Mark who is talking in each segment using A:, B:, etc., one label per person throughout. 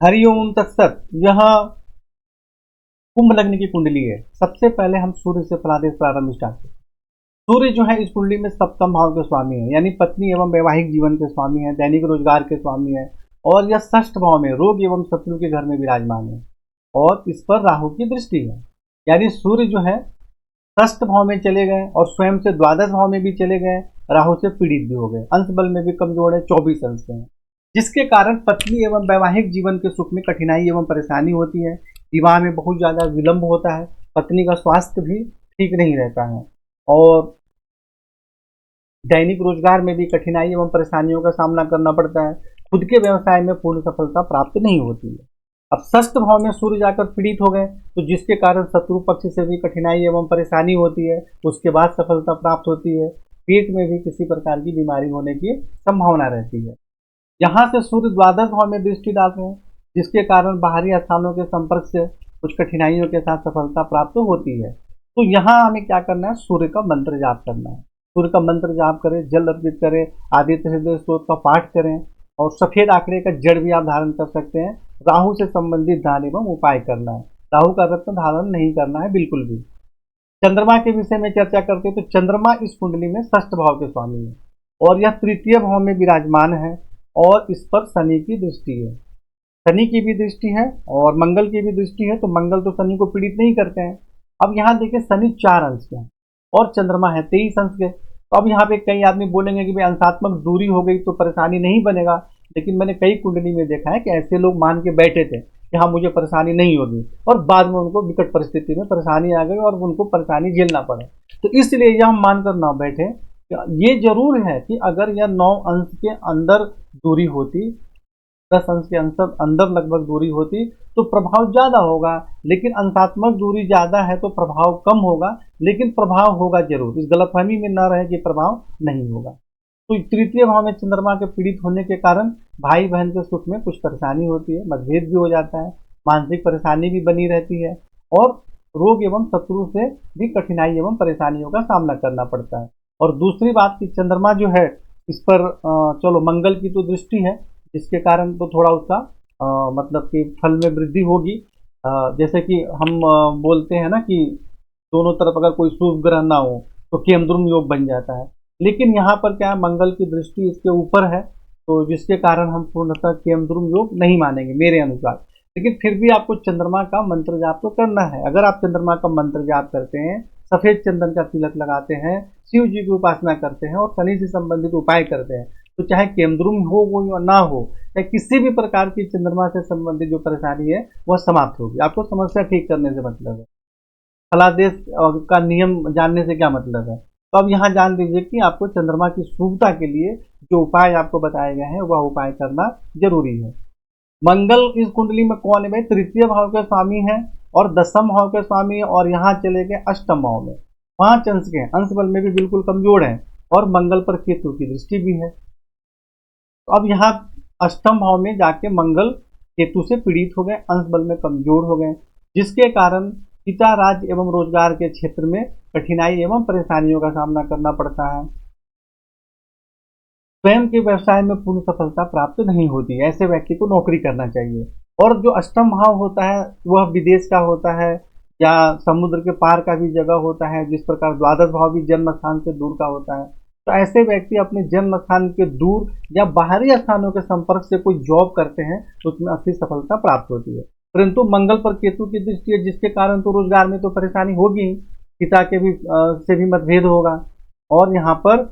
A: हरिओम तत्सत। यह कुंभ लग्न की कुंडली है। सबसे पहले हम सूर्य से फलादेश प्रारंभ स्टार्ट करें। सूर्य जो है इस कुंडली में सप्तम भाव के स्वामी है, यानी पत्नी एवं वैवाहिक जीवन के स्वामी है, दैनिक रोजगार के स्वामी है। और यह षष्ठ भाव में रोग एवं शत्रु के घर में विराजमान है और इस पर राहु की दृष्टि है। यानी सूर्य जो है षष्ठ भाव में चले गए और स्वयं से द्वादश भाव में भी चले गए, राहु से पीड़ित भी हो गए, अंश बल में भी कमजोर है, 24 अंश हैं, जिसके कारण पत्नी एवं वैवाहिक जीवन के सुख में कठिनाई एवं परेशानी होती है। विवाह में बहुत ज्यादा विलंब होता है, पत्नी का स्वास्थ्य भी ठीक नहीं रहता है और दैनिक रोजगार में भी कठिनाई एवं परेशानियों का सामना करना पड़ता है। खुद के व्यवसाय में पूर्ण सफलता प्राप्त नहीं होती है। अब षष्ठ भाव में सूर्य जाकर पीड़ित हो गए, तो जिसके कारण शत्रु पक्ष से भी कठिनाई एवं परेशानी होती है, उसके बाद सफलता प्राप्त होती है। पेट में भी किसी प्रकार की बीमारी होने की संभावना रहती है। यहाँ से सूर्य द्वादश भाव में दृष्टि डालते हैं, जिसके कारण बाहरी स्थानों के संपर्क से कुछ कठिनाइयों के साथ सफलता प्राप्त होती है। तो यहाँ हमें क्या करना है, सूर्य का मंत्र जाप करना है। सूर्य का मंत्र जाप करें, जल अर्पित करें, आदित्य हृदय स्तोत्र का पाठ करें और सफेद आंकड़े का जड़ भी आप धारण कर सकते हैं। राहु से संबंधित दान एवं उपाय करना है। राहु का रत्न धारण नहीं करना है बिल्कुल भी। चंद्रमा के विषय में चर्चा करते हैं तो चंद्रमा इस कुंडली में षष्ठ भाव के स्वामी है और यह तृतीय भाव में विराजमान है और इस पर शनि की दृष्टि है। शनि की भी दृष्टि है और मंगल की भी दृष्टि है, तो मंगल तो शनि को पीड़ित नहीं करते हैं। अब यहाँ देखिए शनि 4 अंश के हैं और चंद्रमा है 23 अंश के। तो अब यहाँ पे कई आदमी बोलेंगे कि भाई अंशात्मक दूरी हो गई तो परेशानी नहीं बनेगा, लेकिन मैंने कई कुंडली में देखा है कि ऐसे लोग मान के बैठे थे कि हाँ मुझे परेशानी नहीं होगी और बाद में उनको विकट परिस्थिति में परेशानी आ गई और उनको परेशानी झेलना पड़े। तो इसलिए यह हम मानकर ना बैठे। ये जरूर है कि अगर यह 9 अंश के अंदर दूरी होती, 10 अंश के अंदर लगभग दूरी होती तो प्रभाव ज्यादा होगा, लेकिन अंशात्मक दूरी ज्यादा है तो प्रभाव कम होगा, लेकिन प्रभाव होगा जरूर। इस गलतफहमी में न रहे कि प्रभाव नहीं होगा। तो तृतीय भाव में चंद्रमा के पीड़ित होने के कारण भाई बहन के सुख में कुछ परेशानी होती है, मतभेद भी हो जाता है, मानसिक परेशानी भी बनी रहती है और रोग एवं शत्रु से भी कठिनाई एवं परेशानियों का सामना करना पड़ता है। और दूसरी बात कि चंद्रमा जो है इस पर चलो मंगल की तो दृष्टि है, जिसके कारण तो थोड़ा उसका मतलब कि फल में वृद्धि होगी। जैसे कि हम बोलते हैं ना कि दोनों तरफ अगर कोई शुभ ग्रह ना हो तो केमद्रुम योग बन जाता है, लेकिन यहाँ पर क्या है, मंगल की दृष्टि इसके ऊपर है, तो जिसके कारण हम पूर्णतः केमद्रुम योग नहीं मानेंगे मेरे अनुसार। लेकिन फिर भी आपको चंद्रमा का मंत्र जाप तो करना है। अगर आप चंद्रमा का मंत्र जाप करते हैं, सफेद चंदन का तिलक लगाते हैं, शिव जी की उपासना करते हैं और शनि से संबंधित उपाय करते हैं, तो चाहे केमद्रुम हो वो या ना हो, चाहे किसी भी प्रकार की चंद्रमा से संबंधित जो परेशानी है वह समाप्त होगी। आपको समस्या ठीक करने से मतलब है, फलादेश का नियम जानने से क्या मतलब है। तो अब यहाँ जान लीजिए कि आपको चंद्रमा की शुभता के लिए जो उपाय आपको बताए गए हैं वह उपाय करना जरूरी है। मंगल इस कुंडली में कौन है भाई, तृतीय भाव के स्वामी है और दसम भाव के स्वामी है और यहाँ चले गए अष्टम भाव में, 5 अंश के, अंश बल में भी बिल्कुल कमजोर है और मंगल पर केतु की दृष्टि भी है। तो अब यहाँ अष्टम भाव में जाके मंगल केतु से पीड़ित हो गए, अंश बल में कमजोर हो गए, जिसके कारण पिता राज्य एवं रोजगार के क्षेत्र में कठिनाई एवं परेशानियों का सामना करना पड़ता है। स्वयं के व्यवसाय में पूर्ण सफलता प्राप्त नहीं होती है, ऐसे व्यक्ति को नौकरी करना चाहिए। और जो अष्टम भाव होता है वह विदेश का होता है या समुद्र के पार का भी जगह होता है, जिस प्रकार द्वादश भाव भी जन्म स्थान से दूर का होता है। तो ऐसे व्यक्ति अपने जन्म स्थान के दूर या बाहरी स्थानों के संपर्क से कोई जॉब करते हैं तो उसमें अच्छी सफलता प्राप्त होती है। परंतु मंगल पर केतु की दृष्टि है, जिसके कारण तो रोजगार में तो परेशानी होगी ही, पिता के भी से भी मतभेद होगा। और यहाँ पर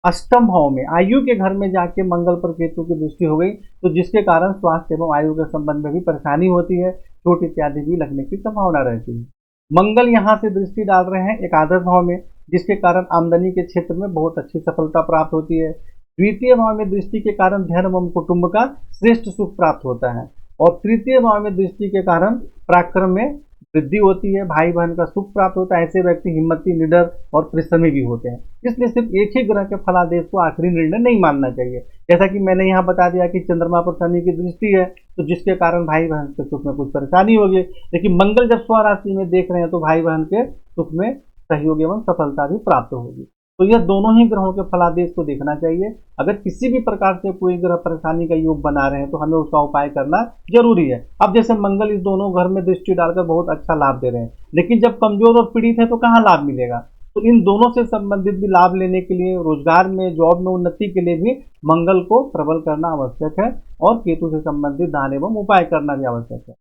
A: अष्टम भाव में आयु के घर में जाके मंगल पर केतु की दृष्टि हो गई, तो जिसके कारण स्वास्थ्य एवं आयु के संबंध में भी परेशानी होती है, चोट इत्यादि भी लगने की संभावना रहती है। मंगल यहाँ से दृष्टि डाल रहे हैं एकादश भाव में, जिसके कारण आमदनी के क्षेत्र में बहुत अच्छी सफलता प्राप्त होती है। द्वितीय भाव में दृष्टि के कारण धन एवं कुटुंब का श्रेष्ठ सुख प्राप्त होता है और तृतीय भाव में दृष्टि के कारण पराक्रम में वृद्धि होती है, भाई बहन का सुख प्राप्त होता है। ऐसे व्यक्ति हिम्मती, निडर और परिश्रमी भी होते हैं। इसलिए सिर्फ एक ही ग्रह के फलादेश को आखिरी निर्णय नहीं मानना चाहिए। जैसा कि मैंने यहाँ बता दिया कि चंद्रमा पर शनि की दृष्टि है, तो जिसके कारण भाई बहन के सुख में कुछ परेशानी होगी, लेकिन मंगल जब स्वराशि में देख रहे हैं तो भाई बहन के सुख में सहयोग एवं सफलता भी प्राप्त होगी। तो यह दोनों ही ग्रहों के फलादेश को देखना चाहिए। अगर किसी भी प्रकार से कोई ग्रह परेशानी का योग बना रहे हैं तो हमें उसका उपाय करना जरूरी है। अब जैसे मंगल इस दोनों घर में दृष्टि डालकर बहुत अच्छा लाभ दे रहे हैं, लेकिन जब कमजोर और पीड़ित है तो कहाँ लाभ मिलेगा। तो इन दोनों से संबंधित भी लाभ लेने के लिए, रोजगार में, जॉब में उन्नति के लिए भी मंगल को प्रबल करना आवश्यक है और केतु से संबंधित दान एवं उपाय करना भी आवश्यक है।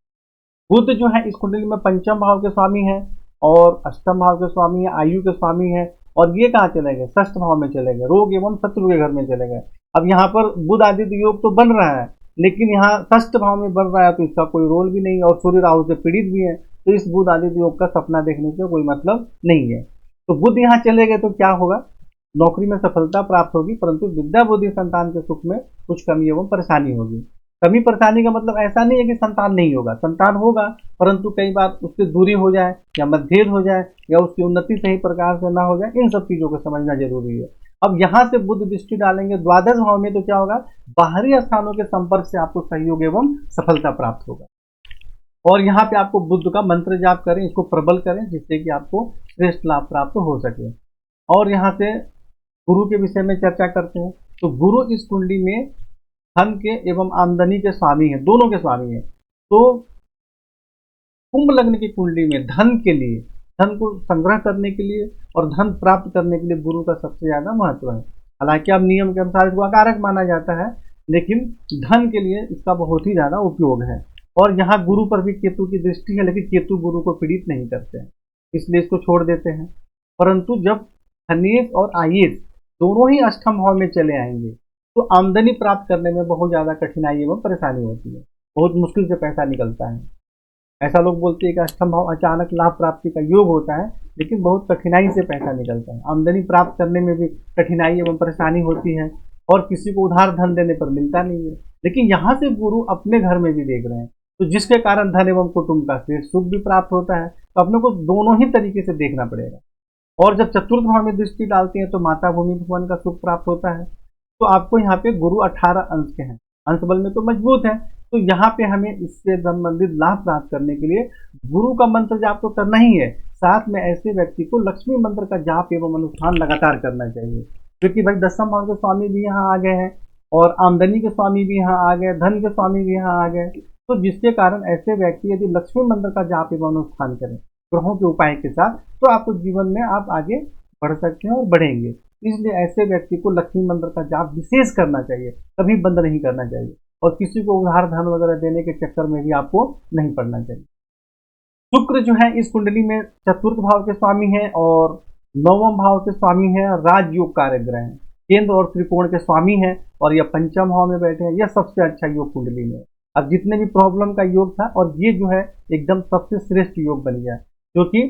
A: बुध जो है इस कुंडली में पंचम भाव के स्वामी है और अष्टम भाव के स्वामी है, आयु के स्वामी है। और ये कहाँ चले गए? षष्ठ भाव में चले गए, रोग एवं शत्रु के घर में चले गए। अब यहाँ पर बुध आदित्य योग तो बन रहा है, लेकिन यहाँ षष्ठ भाव में बन रहा है तो इसका कोई रोल भी नहीं है और सूर्य राहु से पीड़ित भी है, तो इस बुध आदित्य योग का सपना देखने से कोई मतलब नहीं है। तो बुध यहाँ चले गए तो क्या होगा? नौकरी में सफलता प्राप्त होगी, परंतु विद्या बुद्धि संतान के सुख में कुछ कमी एवं परेशानी होगी। कमी परेशानी का मतलब ऐसा नहीं है कि संतान नहीं होगा, संतान होगा, परंतु कई बार उससे दूरी हो जाए या मतभेद हो जाए या उसकी उन्नति सही प्रकार से ना हो जाए, इन सब चीजों को समझना जरूरी है। अब यहाँ से बुध दृष्टि डालेंगे द्वादश भाव में तो क्या होगा? बाहरी स्थानों के संपर्क से आपको सहयोग एवं सफलता प्राप्त होगा। और यहाँ पे आपको बुद्ध का मंत्र जाप करें, इसको प्रबल करें, जिससे कि आपको श्रेष्ठ लाभ प्राप्त हो सके। और यहाँ से गुरु के विषय में चर्चा करते हैं। तो गुरु इस कुंडली में धन के एवं आमदनी के स्वामी है, दोनों के स्वामी है। तो कुंभ लग्न की कुंडली में धन के लिए, धन को संग्रह करने के लिए और धन प्राप्त करने के लिए गुरु का सबसे ज्यादा महत्व है। हालांकि अब नियम के अनुसार इसको अकारक माना जाता है, लेकिन धन के लिए इसका बहुत ही ज्यादा उपयोग है। और यहाँ गुरु पर भी केतु की दृष्टि है, लेकिन केतु गुरु को पीड़ित नहीं करते हैं, इसलिए इसको छोड़ देते हैं। परंतु जब धनेश और आयेश दोनों ही अष्टम भाव में चले आएंगे तो आमदनी प्राप्त करने में बहुत ज्यादा कठिनाई एवं परेशानी होती है, बहुत मुश्किल से पैसा निकलता है। ऐसा लोग बोलते हैं कि अष्टम भाव अचानक लाभ प्राप्ति का योग होता है, लेकिन बहुत कठिनाई से पैसा निकलता है। आमदनी प्राप्त करने में भी कठिनाई एवं परेशानी होती है और किसी को उधार धन देने पर मिलता नहीं है। लेकिन यहाँ से गुरु अपने घर में भी देख रहे हैं, तो जिसके कारण धन एवं कुटुंब का श्रेष्ठ सुख भी प्राप्त होता है। तो अपने को दोनों ही तरीके से देखना पड़ेगा। और जब चतुर्थ भाव में दृष्टि डालते हैं तो माता भूमि भुवन का सुख प्राप्त होता है। तो आपको यहाँ पे गुरु 18 अंश के हैं, अंश बल में तो मजबूत है। तो यहाँ पे हमें इससे संबंधित लाभ प्राप्त करने के लिए गुरु का मंत्र जाप तो करना ही है, साथ में ऐसे व्यक्ति को लक्ष्मी मंत्र का जाप एवं अनुष्ठान लगातार करना चाहिए, क्योंकि भाई दसम भाव के स्वामी भी यहाँ आ गए हैं और आमदनी के स्वामी भी यहाँ आ गए, धन के स्वामी भी यहाँ आ गए। तो जिसके कारण ऐसे व्यक्ति यदि लक्ष्मी मंत्र का जाप एवं अनुष्ठान करें ग्रहों के उपाय के साथ, तो आपको जीवन में आप आगे बढ़ सकते हैं और बढ़ेंगे। इसलिए ऐसे व्यक्ति को लक्ष्मी मंत्र का जाप विशेष करना चाहिए, कभी बंद नहीं करना चाहिए। और किसी को उधार धन वगैरह देने के चक्कर में भी आपको नहीं पड़ना चाहिए। शुक्र जो है इस कुंडली में चतुर्थ भाव के स्वामी है और नवम भाव के स्वामी है, राजयोग कारक ग्रह है, केंद्र और त्रिकोण के स्वामी है और यह पंचम भाव में बैठे हैं। यह सबसे अच्छा योग कुंडली में। अब जितने भी प्रॉब्लम का योग था और ये जो है एकदम सबसे श्रेष्ठ योग बन गया, क्योंकि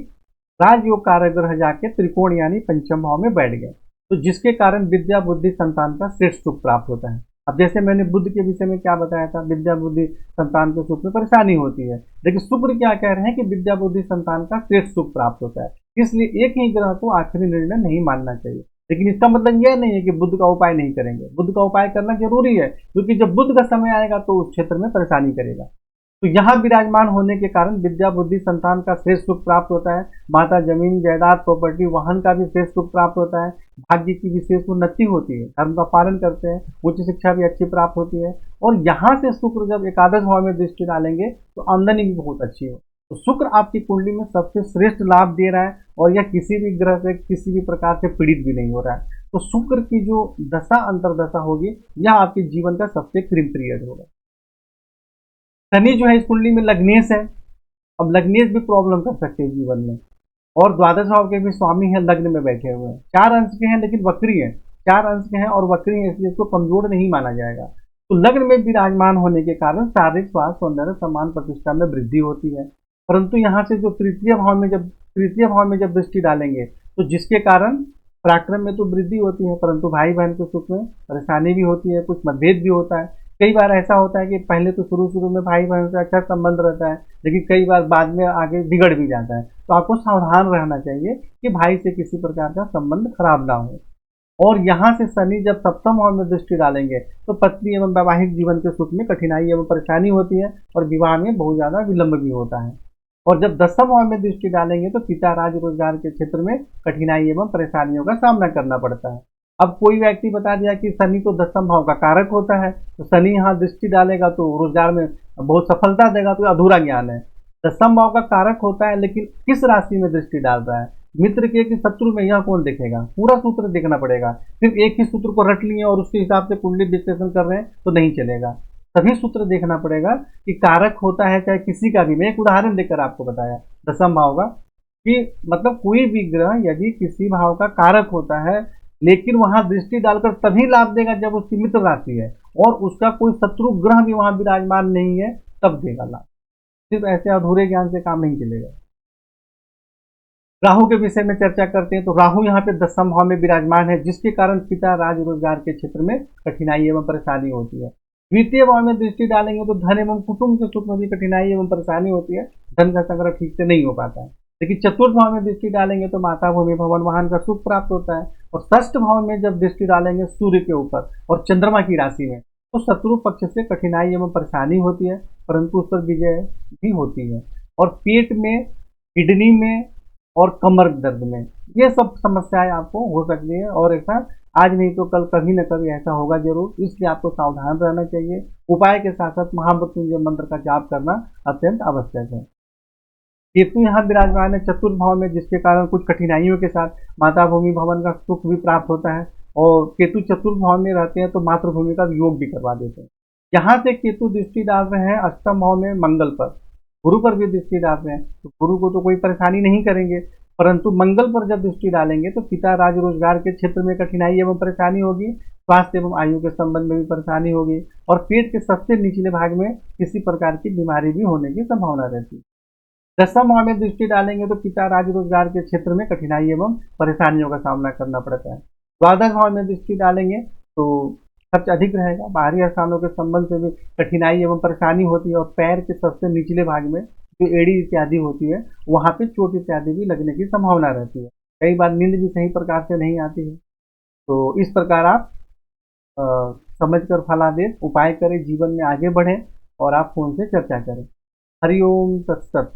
A: राजयोग कारक ग्रह जाके त्रिकोण यानी पंचम भाव में बैठ गए, तो जिसके कारण विद्या बुद्धि संतान का श्रेष्ठ सुख प्राप्त होता है। अब जैसे मैंने बुद्ध के विषय में क्या बताया था, विद्या बुद्धि संतान के सुख में परेशानी होती है, लेकिन शुक्र क्या कह रहे हैं कि विद्या बुद्धि संतान का श्रेष्ठ सुख प्राप्त होता है। इसलिए एक ही ग्रह को आखिरी निर्णय नहीं मानना चाहिए। लेकिन इसका मतलब यह नहीं है कि बुद्ध का उपाय नहीं करेंगे, बुद्ध का उपाय करना जरूरी है, क्योंकि जब बुद्ध का समय आएगा तो उस क्षेत्र में परेशानी करेगा। तो यहाँ विराजमान होने के कारण विद्या बुद्धि संतान का श्रेष्ठ सुख प्राप्त होता है। माता जमीन जायदाद प्रॉपर्टी वाहन का भी श्रेष्ठ सुख प्राप्त होता है। भाग्य की विशेष उन्नति होती है, धर्म का पालन करते हैं, उच्च शिक्षा भी अच्छी प्राप्त होती है। और यहाँ से शुक्र जब एकादश भाव में दृष्टि डालेंगे तो आमदनी भी बहुत अच्छी हो। तो शुक्र आपकी कुंडली में सबसे श्रेष्ठ लाभ दे रहा है और यह किसी भी ग्रह से किसी भी प्रकार से पीड़ित भी नहीं हो रहा है। तो शुक्र की जो दशा अंतरदशा होगी यह आपके जीवन का सबसे क्रीम पीरियड होगा। शनि जो है इस कुंडली में लग्नेश है। अब लग्नेश भी प्रॉब्लम कर सकते हैं जीवन में, और द्वादश भाव के भी स्वामी है, लग्न में बैठे हुए हैं। 4 अंश के हैं लेकिन वक्री है, 4 अंश के हैं और वक्री है, इसलिए इसको कमजोर नहीं माना जाएगा। तो लग्न में विराजमान होने के कारण शारीरिक स्वास्थ्य सौंदर्य सम्मान प्रतिष्ठा में वृद्धि होती है। परंतु यहाँ से जो तृतीय भाव में जब दृष्टि डालेंगे तो जिसके कारण पराक्रम में तो वृद्धि होती है, परंतु भाई बहन के सुख में परेशानी भी होती है, कुछ मतभेद भी होता है। कई बार ऐसा होता है कि पहले तो शुरू में भाई बहन से अच्छा संबंध रहता है, लेकिन कई बार बाद में आगे बिगड़ भी जाता है। तो आपको सावधान रहना चाहिए कि भाई से किसी प्रकार का संबंध खराब ना हो। और यहाँ से शनि जब सप्तम भाव में दृष्टि डालेंगे तो पत्नी एवं वैवाहिक जीवन के सुख में कठिनाई एवं परेशानी होती है और विवाह में बहुत ज्यादा विलंब भी होता है। और जब 10वें भाव में दृष्टि डालेंगे तो पिता राज रोजगार के क्षेत्र में कठिनाई एवं परेशानियों का सामना करना पड़ता है। अब कोई व्यक्ति बता दिया कि शनि तो 10वें भाव का कारक होता है, तो शनि यहाँ दृष्टि डालेगा तो रोजगार में बहुत सफलता देगा, तो अधूरा ज्ञान है। 10वें भाव का कारक होता है, लेकिन किस राशि में दृष्टि डाल रहा है, मित्र के कि शत्रु में, यह कौन देखेगा? पूरा सूत्र देखना पड़ेगा। सिर्फ एक ही सूत्र को रट लिए और उसके हिसाब से कुंडली विश्लेषण कर रहे हैं तो नहीं चलेगा। सभी सूत्र देखना पड़ेगा कि कारक होता है चाहे किसी का भी। मैं एक उदाहरण देकर आपको बताया 10वें भाव का, कि मतलब कोई भी ग्रह यदि किसी भाव का कारक होता है लेकिन वहां दृष्टि डालकर तभी लाभ देगा जब उसकी मित्र राशि है और उसका कोई शत्रु ग्रह भी वहां विराजमान नहीं है, तब देगा लाभ। सिर्फ ऐसे अधूरे ज्ञान से काम नहीं चलेगा। राहु के विषय में चर्चा करते हैं तो राहु यहाँ पे 10वें भाव में विराजमान है, जिसके कारण पिता राज रोजगार के क्षेत्र में कठिनाई एवं परेशानी होती है। द्वितीय भाव में दृष्टि डालेंगे तो धन एवं कुटुंब के सुख में भी कठिनाई एवं परेशानी होती है, धन का संग्रह ठीक से नहीं हो पाता है। लेकिन चतुर्थ भाव में दृष्टि डालेंगे तो माता भूमि भवन वाहन का सुख प्राप्त होता है। और षष्ठ भाव में जब दृष्टि डालेंगे सूर्य के ऊपर और चंद्रमा की राशि में, तो शत्रु पक्ष से कठिनाई एवं परेशानी होती है, परंतु उस पर विजय भी होती है। और पेट में, किडनी में और कमर दर्द में ये सब समस्याएं आपको हो सकती है, और ऐसा आज नहीं तो कल कभी न कभी ऐसा होगा जरूर, इसलिए आपको सावधान रहना चाहिए। उपाय के साथ साथ महामृत्युंजय मंत्र का जाप करना अत्यंत आवश्यक है। केतु यहाँ विराजमान है चतुर्थ भाव में, जिसके कारण कुछ कठिनाइयों के साथ माता भूमि भवन का सुख भी प्राप्त होता है। और केतु चतुर्थ भाव में रहते हैं तो मातृभूमि का योग भी करवा देते हैं। यहाँ से केतु दृष्टि डाल रहे हैं अष्टम भाव में मंगल पर, गुरु पर भी दृष्टि डाल रहे हैं, तो गुरु को तो कोई परेशानी नहीं करेंगे, परंतु मंगल पर जब दृष्टि डालेंगे तो पिता राज रोजगार के क्षेत्र में कठिनाई एवं परेशानी होगी, स्वास्थ्य एवं आयु के संबंध में भी परेशानी होगी, और पेट के सबसे निचले भाग में किसी प्रकार की बीमारी भी होने की संभावना रहती है। 10वें भाव में दृष्टि डालेंगे तो पिता राज रोजगार के क्षेत्र में कठिनाई एवं परेशानियों का सामना करना पड़ता है। द्वादश भाव में दृष्टि डालेंगे तो खर्च अधिक रहेगा, बाहरी स्थानों के संबंध से भी कठिनाई एवं परेशानी होती है, और पैर के सबसे निचले भाग में जो एड़ी इत्यादि होती है वहां पे चोट इत्यादि भी लगने की संभावना रहती है। कई बार नींद भी सही प्रकार से नहीं आती है। तो इस प्रकार आप समझकर फलादेश उपाय करें, जीवन में आगे बढ़ें और आप फोन से चर्चा करें। हरिओम तत्सत।